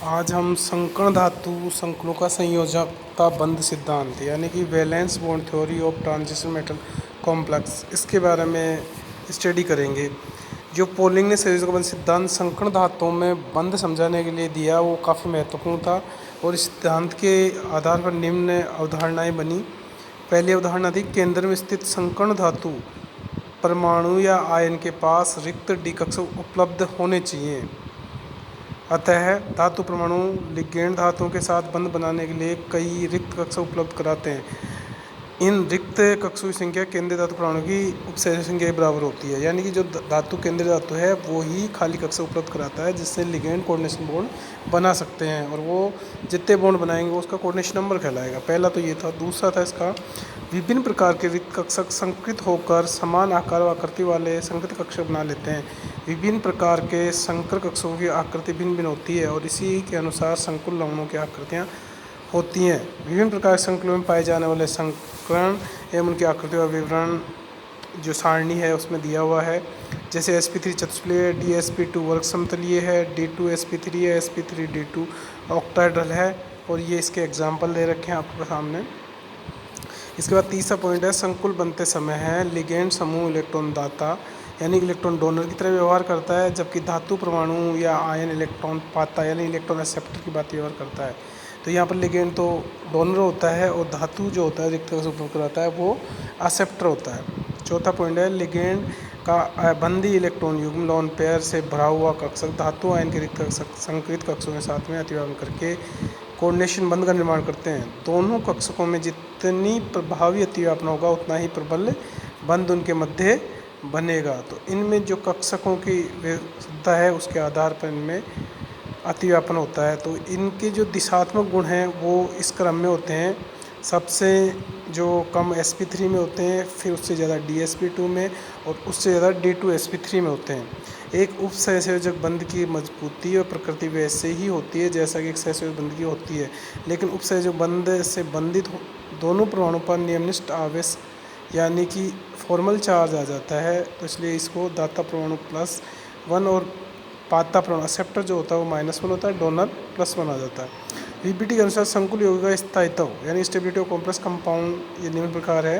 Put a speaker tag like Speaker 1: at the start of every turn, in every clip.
Speaker 1: आज हम संकर्ण धातु संकुलों का संयोजकता बंध सिद्धांत यानी कि valence bond theory of transition metal complex इसके बारे में स्टडी करेंगे। जो पोलिंग ने संयोजक बंध सिद्धांत संकर्ण धातुओं में बंध समझाने के लिए दिया वो काफ़ी महत्वपूर्ण था और इस सिद्धांत के आधार पर निम्न अवधारणाएं बनी। पहली अवधारणा थी केंद्र में स्थित संकर्ण धातु परमाणु या आयन के पास रिक्त डी कक्षक उपलब्ध होने चाहिए। अतः धातु परमाणु लिगेंड धातुओं के साथ बंध बनाने के लिए कई रिक्त कक्षक उपलब्ध कराते हैं। इन रिक्त कक्षों की संख्या केंद्रीय धातु परमाणु की उपसंयोजक संख्या के बराबर होती है, यानी कि जो धातु केंद्रीय धातु है वो ही खाली कक्षक उपलब्ध कराता है जिससे लिगेंड कोऑर्डिनेशन बॉन्ड बना सकते हैं और वो जितने बॉन्ड बनाएंगे वो उसका कोऑर्डिनेशन नंबर कहलाएगा। पहला तो ये था। दूसरा था इसका विभिन्न प्रकार के रिक्त कक्षक संकृत होकर समान आकार व आकृति वाले संकृत कक्षक बना लेते हैं। विभिन्न प्रकार के संकर कक्षकों की आकृति भिन्न भिन्न होती है और इसी के अनुसार संकुल लवणों की आकृतियाँ होती हैं। विभिन्न प्रकार के संकुलों में पाए जाने वाले संकरण एवं उनकी आकृति का विवरण जो सारणी है उसमें दिया हुआ है। जैसे sp3 चतुष्फलकीय, dsp2 वर्ग समतलीय है, d2 sp3 है, sp3 d2 ऑक्टाहेड्रल है और ये इसके एग्जाम्पल दे रखे हैं आपके सामने। इसके बाद तीसरा पॉइंट है संकुल बनते समय है लिगेंड समूह इलेक्ट्रॉन दाता यानी इलेक्ट्रॉन डोनर की तरह व्यवहार करता है, जबकि धातु परमाणु या आयन इलेक्ट्रॉन पाता यानी इलेक्ट्रॉन एक्सेप्टर की बात व्यवहार करता है। तो यहाँ पर लिगेंड तो डोनर होता है और धातु जो होता है रिक्त कक्षक उपलब्ध कराता है वो एक्सेप्टर होता है। चौथा पॉइंट है लिगेंड का अबंधी इलेक्ट्रॉन युग्म लोन पेयर से भरा हुआ कक्षक धातु आयन के रिक्त संकृत कक्षों के साथ में अतिव्यापन करके कोऑर्डिनेशन बंध का निर्माण करते हैं। दोनों कक्षकों में जितनी प्रभावी अतिव्यापन होगा उतना ही प्रबल बंध उनके मध्य बनेगा। तो इनमें जो कक्षकों की विशुद्धता है उसके आधार पर इनमें अतिव्यापन होता है। तो इनके जो दिशात्मक गुण हैं वो इस क्रम में होते हैं। सबसे जो कम sp3 में होते हैं, फिर उससे ज़्यादा dsp2 में और उससे ज़्यादा d2 sp3 में होते हैं। एक उप सहसंयोजक बंध की मजबूती और प्रकृति वैसे ही होती है जैसा कि एक सहसंयोजक बंध की होती है, लेकिन उप सहसंयोजक बंध से बंधित दोनों परमाणु पर नियमनिष्ठ आवेश यानी कि फॉर्मल चार्ज आ जाता है। तो इसलिए इसको दाता परमाणु +1 और पाता परमाणु एक्सेप्टर जो होता है वो -1 होता है, डोनर +1 आ जाता है। वीपीटी के अनुसार संकुल यौगिक का स्थायित्व यानी स्टेबिलिटी ऑफ कॉम्प्लेक्स कंपाउंड ये निम्न प्रकार है।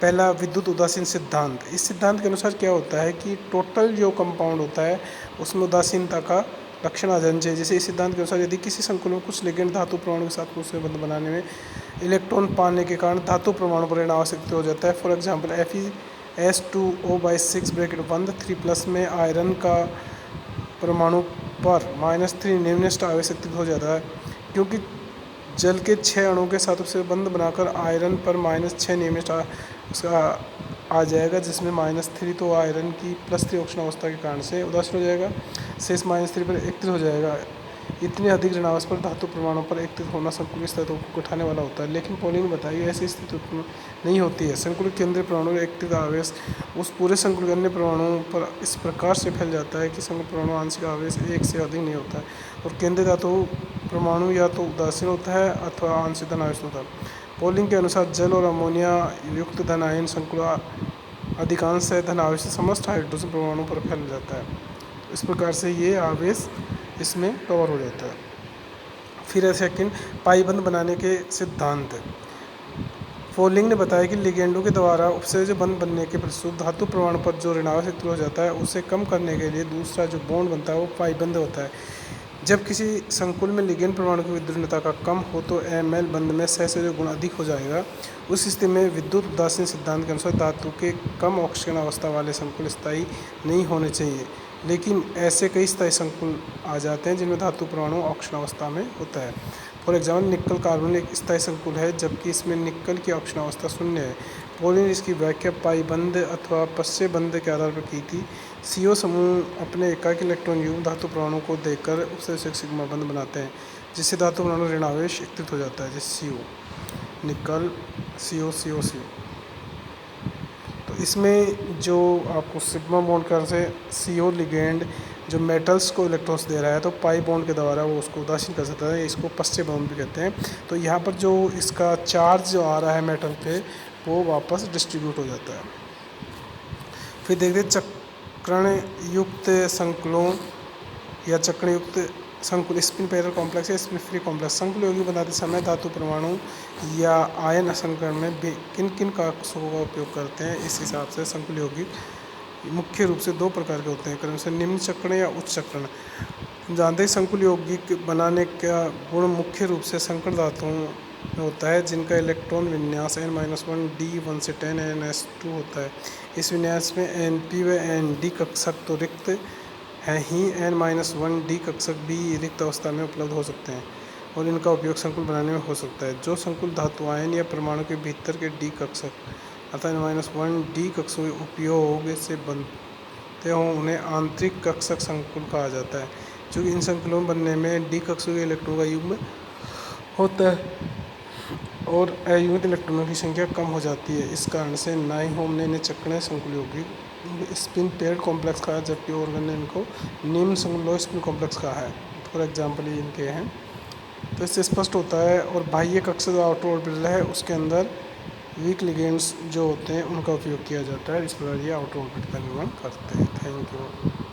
Speaker 1: पहला विद्युत उदासीन सिद्धांत। इस सिद्धांत के अनुसार क्या होता है कि टोटल जो कंपाउंड होता है उसमें उदासीनता का लक्षण आ जाना चाहिए। जैसे इस सिद्धांत के अनुसार यदि किसी संकुल में कुछ लिगेंड धातु परमाणु के साथ दूसरे बंध बनाने में इलेक्ट्रॉन पाने के कारण धातु परमाणु पर ऋण आवश्यक हो जाता है। फॉर एग्जाम्पल Fe2O/6 ब्रैकेट बंध 3+ में आयरन का परमाणु पर -3 निम्नलिखित आवश्यक हो जाता है, क्योंकि जल के 6 अणुओं के साथ उससे बंध बनाकर आयरन पर -6 निम्नलिखित उसका आ जाएगा, जिसमें -3 तो आयरन की +3 ऑक्सीजन अवस्था के कारण से उदासीन हो जाएगा, शेष -3 पर एकत्रित हो जाएगा। इतनी अधिक ऋणावेश पर धातु परमाणु पर एकत्रित होना संकुल की स्थितियों को घटाने वाला होता है, लेकिन पोलिंग ने बताई ऐसी स्थिति उत्पन्न नहीं होती है। संकुल केंद्रीय परमाणु का एकत्रित आवेश उस पूरे संकुल के अन्य परमाणुओं पर इस प्रकार से फैल जाता है कि संकुल परमाणु आंशिक आवेश 1 से अधिक नहीं होता है और केंद्रीय धातु परमाणु या तो उदासीन होता है अथवा आंशिक धन आवेश होता है। पोलिंग के अनुसार जल और अमोनिया युक्त धन आयन संकुल अधिकांश धन आवेश से समस्त हाइड्रोजन परमाणु पर फैल जाता है। इस प्रकार से ये आवेश इसमें कवर हो जाता है। फिर है सेकंड पाइबंध बनाने के सिद्धांत। पोलिंग ने बताया कि लिगेंडों के द्वारा उपसर्जक बंध बनने के परिणामस्वरूप धातु परमाणु पर जो ऋणावेश एकत्रित हो जाता है उसे कम करने के लिए दूसरा जो बॉन्ड बनता है वो पाइबंध होता है। जब किसी संकुल में लिगेंड परमाणु की विद्युत का कम हो तो ml बंध में सहसंयोजक गुण अधिक हो जाएगा। उस स्थिति में विद्युत उदासीन सिद्धांत के अनुसार धातु के कम ऑक्सीजन अवस्था वाले संकुल स्थायी नहीं होने चाहिए, लेकिन ऐसे कई स्थायी संकुल आ जाते हैं जिनमें धातु परमाणु ऑक्सीजन अवस्था में होता है। फॉर एग्जाम्पल निकल कार्बन एक स्थायी संकुल है जबकि इसमें निकल की ऑक्सीजन अवस्था 0 है। पोलिंग ने इसकी व्याख्या पाइबंध अथवा पश्चय बंध के आधार पर की थी। CO समूह अपने एकाकी इलेक्ट्रॉन युग्म धातु परमाणु को देकर उपसर्जक सिग्मा बंध बनाते हैं जिससे धातु परमाणु ऋणावेश एकत्रित हो जाता है, जैसे CO निकल CO। तो इसमें जो आपको सिग्मा बॉन्ड कर से CO लिगेंड जो मेटल्स को इलेक्ट्रॉन्स दे रहा है तो पाई बॉन्ड के द्वारा वो उसको उदासीन कर सकता है, इसको पश्चय बॉन्ड भी कहते हैं। तो यहाँ पर जो इसका चार्ज जो आ रहा है मेटल पे वो वापस डिस्ट्रीब्यूट हो जाता है। फिर देखते चक्रण युक्त संकुलों या चक्रणयुक्त संकुल स्पिन पेयर कॉम्प्लेक्स या स्पिन फ्री कॉम्प्लेक्स। संकुल यौगिक बनाते समय धातु परमाणु या आयन असंकरण में किन किन कारकों का उपयोग करते हैं, इस हिसाब से संकुल यौगिक मुख्य रूप से 2 प्रकार के होते हैं, क्रम से निम्न चक्रण या उच्च चक्रण। जानते हैं संकुल यौगिक बनाने का गुण मुख्य रूप से संकर धातुओं में होता है जिनका इलेक्ट्रॉन विन्यास n-1 d1 से 10 ns2 होता है। इस विन्यास में np व nd कक्षक तो रिक्त हैं ही, n-1 d कक्षक भी रिक्त अवस्था में उपलब्ध हो सकते हैं और इनका उपयोग संकुल बनाने में हो सकता है। जो संकुल धातु आयन या परमाणु के भीतर के d कक्षक अर्थात n-1 d कक्षकों के उपयोग से बनते हों उन्हें आंतरिक कक्षक संकुल कहा जाता है। चूँकि इन संकुलों बनने में d कक्षकों के इलेक्ट्रॉनों का युग्म होता है और अयुग्मित इलेक्ट्रॉनों की संख्या कम हो जाती है, इस कारण से ना ही हमने इन्हें चक्रण संकुल यौगिक स्पिन पेयर्ड कॉम्प्लेक्स कहा, जबकि ऑर्गन ने इनको निम्न संकुल स्पिन कॉम्प्लेक्स कहा है। फॉर एग्जांपल ये इनके हैं। तो इससे स्पष्ट होता है। और बाह्य कक्षक जो आउटर ऑर्बिटल है उसके अंदर वीक लिगेंड्स जो होते हैं उनका उपयोग किया जाता है। इस प्रकार ये आउटर ऑर्बिटल का निर्माण करते हैं। Thank you.